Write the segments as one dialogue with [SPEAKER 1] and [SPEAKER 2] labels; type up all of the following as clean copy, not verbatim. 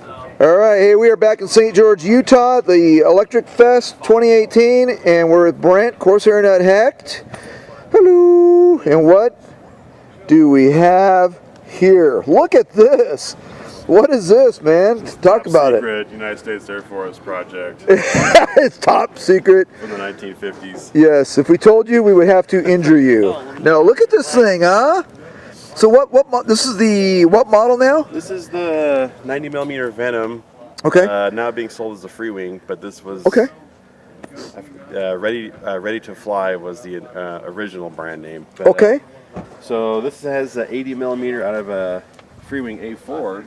[SPEAKER 1] All right, hey, we are back in St. George, Utah, the Electric Fest 2018, and we're with Brent, Corsair Nut Hecht. Hello. And what do we have here? Look at this. What is this, man? Talk about it.
[SPEAKER 2] Top secret United States Air Force project.
[SPEAKER 1] It's top secret.
[SPEAKER 2] From the 1950s.
[SPEAKER 1] Yes, if we told you, we would have to injure you. No, look at this thing, huh? So this is the, what model now?
[SPEAKER 2] This is the 90mm Venom.
[SPEAKER 1] Okay.
[SPEAKER 2] Now being sold as a Freewing, but this was
[SPEAKER 1] okay.
[SPEAKER 2] Ready to Fly was the original brand name. But,
[SPEAKER 1] okay.
[SPEAKER 2] So this has an 80mm out of a Freewing A4.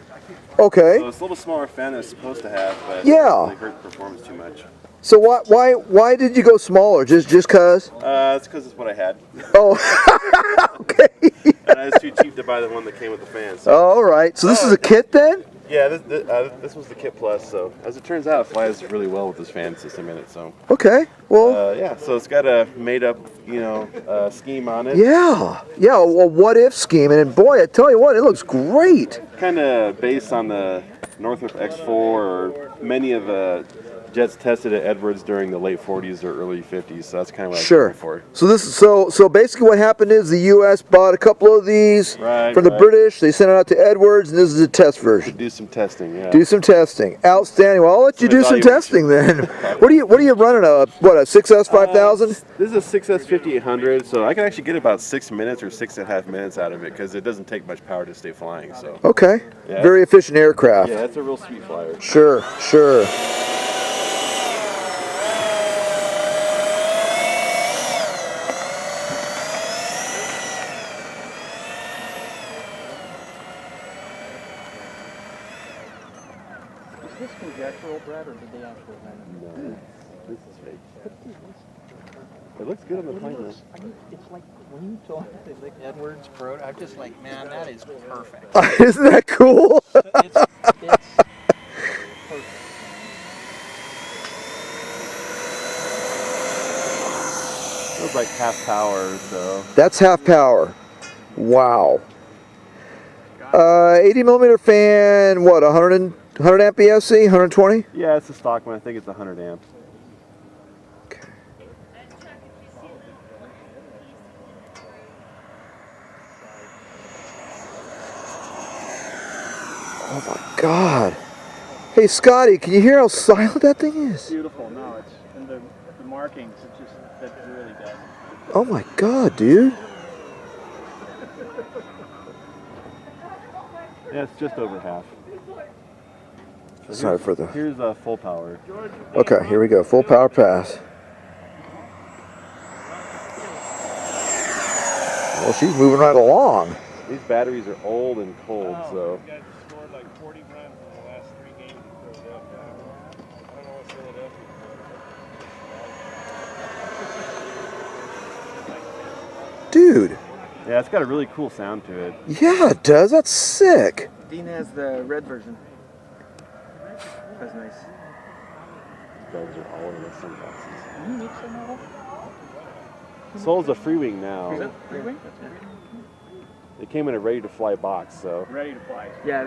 [SPEAKER 1] Okay.
[SPEAKER 2] So it's a little smaller fan than it's supposed to have, but
[SPEAKER 1] yeah.
[SPEAKER 2] it doesn't really hurt performance too much.
[SPEAKER 1] So why did you go smaller? Just cause?
[SPEAKER 2] It's because it's what I had.
[SPEAKER 1] Oh. Okay.
[SPEAKER 2] And I was too cheap to buy the one that came with the fan. So.
[SPEAKER 1] All right. So this is a kit then?
[SPEAKER 2] Yeah, this was the kit plus. So as it turns out, it flies really well with this fan system in it. So.
[SPEAKER 1] Okay. Well.
[SPEAKER 2] Yeah. So it's got a made-up, scheme on it.
[SPEAKER 1] Yeah. Yeah. Well, what if scheme? And boy, I tell you what, it looks great.
[SPEAKER 2] Kind of based on the Northrop X4 or many of the jets tested at Edwards during the late 40s or early 50s, so that's kind of what I was looking for.
[SPEAKER 1] So this is so basically what happened is the U.S. bought a couple of these from the British. They sent it out to Edwards, and this is a test version.
[SPEAKER 2] Do some testing, yeah.
[SPEAKER 1] Do some testing. Outstanding. Well, I'll let you do some testing then. What are you running? A 6S 5000?
[SPEAKER 2] This is a 6S 5800, so I can actually get about 6 minutes or 6.5 minutes out of it because it doesn't take much power to stay flying. So.
[SPEAKER 1] Okay.
[SPEAKER 2] Yeah.
[SPEAKER 1] Very efficient aircraft.
[SPEAKER 2] Yeah, it's a real sweet flyer.
[SPEAKER 1] Sure. Sure.
[SPEAKER 3] Is this conjectural, Brad, or did they actually have it?
[SPEAKER 2] No, this is fake. It looks good on the plane, though.
[SPEAKER 3] It's like when you told me they like Edwards Pro, I'm just like, man, that is perfect.
[SPEAKER 1] Isn't that cool?
[SPEAKER 3] It's perfect.
[SPEAKER 2] It was like half power, so.
[SPEAKER 1] That's half power. Wow. 80mm fan, what, 100 amp ESC, 120?
[SPEAKER 2] Yeah, it's a stock one. I think it's 100 amp.
[SPEAKER 1] Okay. Oh my God. Hey Scotty, can you hear how silent that thing is?
[SPEAKER 4] Beautiful. No, it's and the markings. It just that really does.
[SPEAKER 1] Oh my God, dude.
[SPEAKER 2] Yeah, it's just over half. So
[SPEAKER 1] Sorry for the.
[SPEAKER 2] Here's full power.
[SPEAKER 1] Okay, here we go. Full power pass. Well, she's moving right along.
[SPEAKER 2] These batteries are old and cold, so.
[SPEAKER 4] You guys scored like 40 runs in the last 3 games in Philadelphia. I don't know what Philadelphia.
[SPEAKER 1] Dude.
[SPEAKER 2] Yeah, it's got a really cool sound to it.
[SPEAKER 1] Yeah, it does. That's sick.
[SPEAKER 3] Dean has the red version. That's nice.
[SPEAKER 2] Those are all in the sunglasses.
[SPEAKER 3] Can you make some of that?
[SPEAKER 2] Soul's a Freewing now.
[SPEAKER 3] Is that Freewing?
[SPEAKER 2] It came in a ready-to-fly box, so.
[SPEAKER 4] Ready to fly.
[SPEAKER 3] Yeah,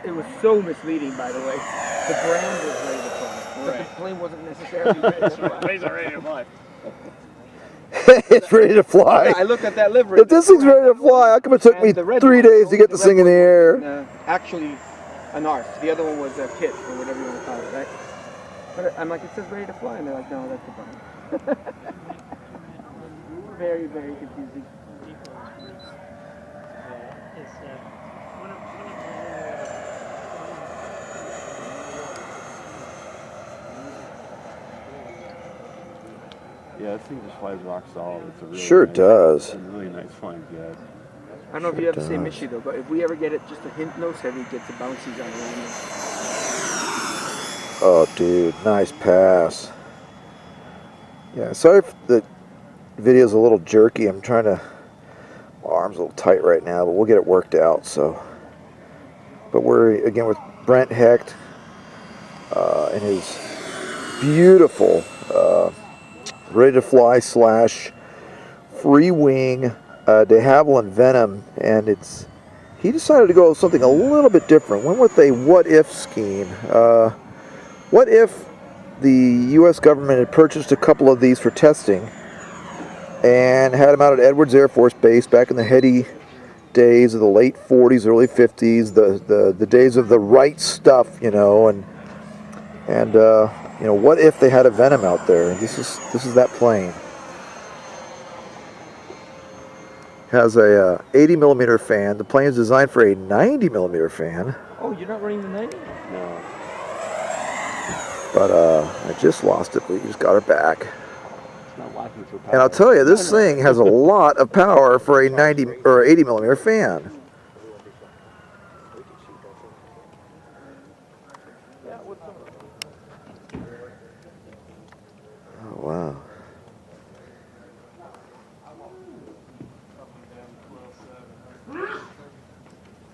[SPEAKER 3] it was so misleading, by the way. The brand was ready to fly, but the plane wasn't necessarily ready to fly.
[SPEAKER 4] Planes are ready to fly.
[SPEAKER 1] It's ready to fly.
[SPEAKER 3] I looked at that livery.
[SPEAKER 1] If this thing's ready to fly, how come it took me 3 days to get this thing in the air?
[SPEAKER 3] Actually, an ARF. The other one was a kit, or whatever you want to call it, right? But I'm like, it says ready to fly, and they're like, no, that's the brand. Very, very confusing.
[SPEAKER 2] Yeah, this thing just flies rock solid. It's a really
[SPEAKER 1] Sure
[SPEAKER 2] nice,
[SPEAKER 1] does.
[SPEAKER 2] It's a really nice flying jet.
[SPEAKER 3] I don't know if you have the same issue though, but if we ever get it, just a hint nose heavy gets the bouncies on it.
[SPEAKER 1] Oh, dude, nice pass. Yeah, sorry if the video's a little jerky. I'm trying to. My arm's a little tight right now, but we'll get it worked out. So, but we're again with Brent Hecht and his beautiful ready to fly / Freewing de Havilland Venom, and he decided to go with something a little bit different. Went with a what-if scheme. What if the U.S. government had purchased a couple of these for testing and had them out at Edwards Air Force Base back in the heady days of the late 40s, early 50s, the days of the right stuff, you know, and you know, what if they had a Venom out there? This is that plane. Has a 80 millimeter fan. The plane is designed for a 90 millimeter fan.
[SPEAKER 3] Oh, you're not running the 90?
[SPEAKER 2] No.
[SPEAKER 1] But I just lost it. We just got her back.
[SPEAKER 2] It's not locking for power.
[SPEAKER 1] And I'll tell you, this thing has a lot of power for a 90 or 80 millimeter fan. Oh wow.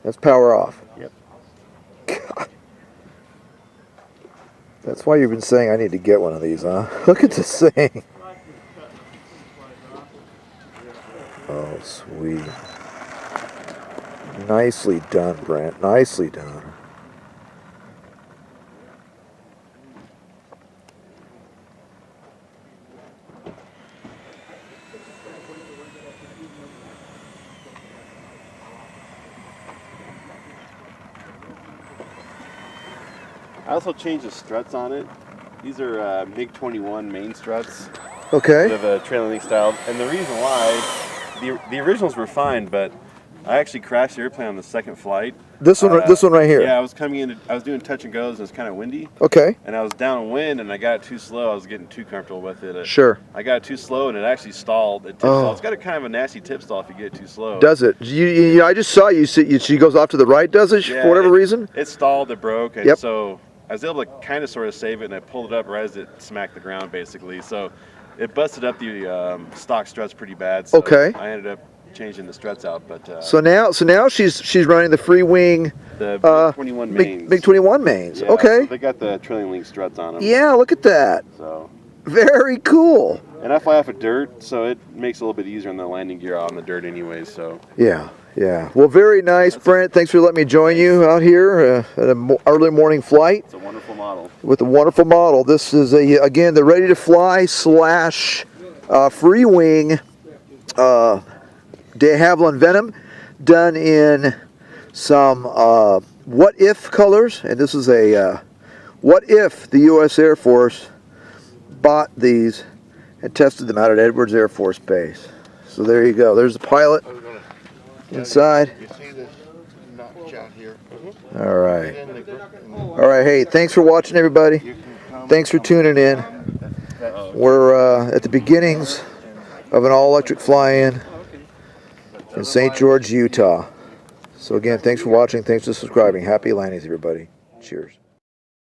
[SPEAKER 1] That's power off.
[SPEAKER 2] Yep.
[SPEAKER 1] God. That's why you've been saying I need to get one of these, huh? Look at this thing. Oh, sweet. Nicely done, Brent. Nicely done.
[SPEAKER 2] I also changed the struts on it. These are MiG-21 main struts.
[SPEAKER 1] Okay.
[SPEAKER 2] Of a trailing link style. And the reason why, the originals were fine, but I actually crashed the airplane on the second flight.
[SPEAKER 1] This one right here.
[SPEAKER 2] Yeah, I was coming in. I was doing touch and goes, and it's kind of windy.
[SPEAKER 1] Okay.
[SPEAKER 2] And I was downwind, and I got it too slow. I was getting too comfortable with it.
[SPEAKER 1] Sure.
[SPEAKER 2] I got it too slow, and it actually stalled. It tip stalled. It's got a kind of a nasty tip stall if you get it too slow.
[SPEAKER 1] Does it? You I just saw you. She goes off to the right. Does it?
[SPEAKER 2] Yeah,
[SPEAKER 1] for whatever reason.
[SPEAKER 2] It stalled. It broke. And
[SPEAKER 1] Yep.
[SPEAKER 2] so I was able to kind of sort of save it, and I pulled it up right as it smacked the ground, basically. So it busted up the stock struts pretty bad. So
[SPEAKER 1] Okay.
[SPEAKER 2] I ended up changing the struts out, but
[SPEAKER 1] So now she's running the Freewing
[SPEAKER 2] the MiG-21 mains.
[SPEAKER 1] MiG-21 mains.
[SPEAKER 2] Yeah,
[SPEAKER 1] Okay.
[SPEAKER 2] so they got the trailing link struts on them.
[SPEAKER 1] Yeah, look at that.
[SPEAKER 2] So.
[SPEAKER 1] Very cool.
[SPEAKER 2] And I fly off of dirt, so it makes it a little bit easier on the landing gear on the dirt, anyways. So.
[SPEAKER 1] Yeah. Yeah. Well, very nice, Brent. Thanks for letting me join you out here at an early morning flight.
[SPEAKER 2] It's a wonderful model.
[SPEAKER 1] With a wonderful model. This is again the ready to fly / Freewing de Havilland Venom, done in some what if colors, and this is a what if the U.S. Air Force bought these and tested them out at Edwards Air Force Base. So there you go. There's the pilot inside.
[SPEAKER 5] You see this notch out here?
[SPEAKER 1] All right. All right. Hey, thanks for watching, everybody. Thanks for tuning in. We're at the beginnings of an all-electric fly-in in St. George, Utah. So again, thanks for watching. Thanks for subscribing. Happy landings, everybody. Cheers.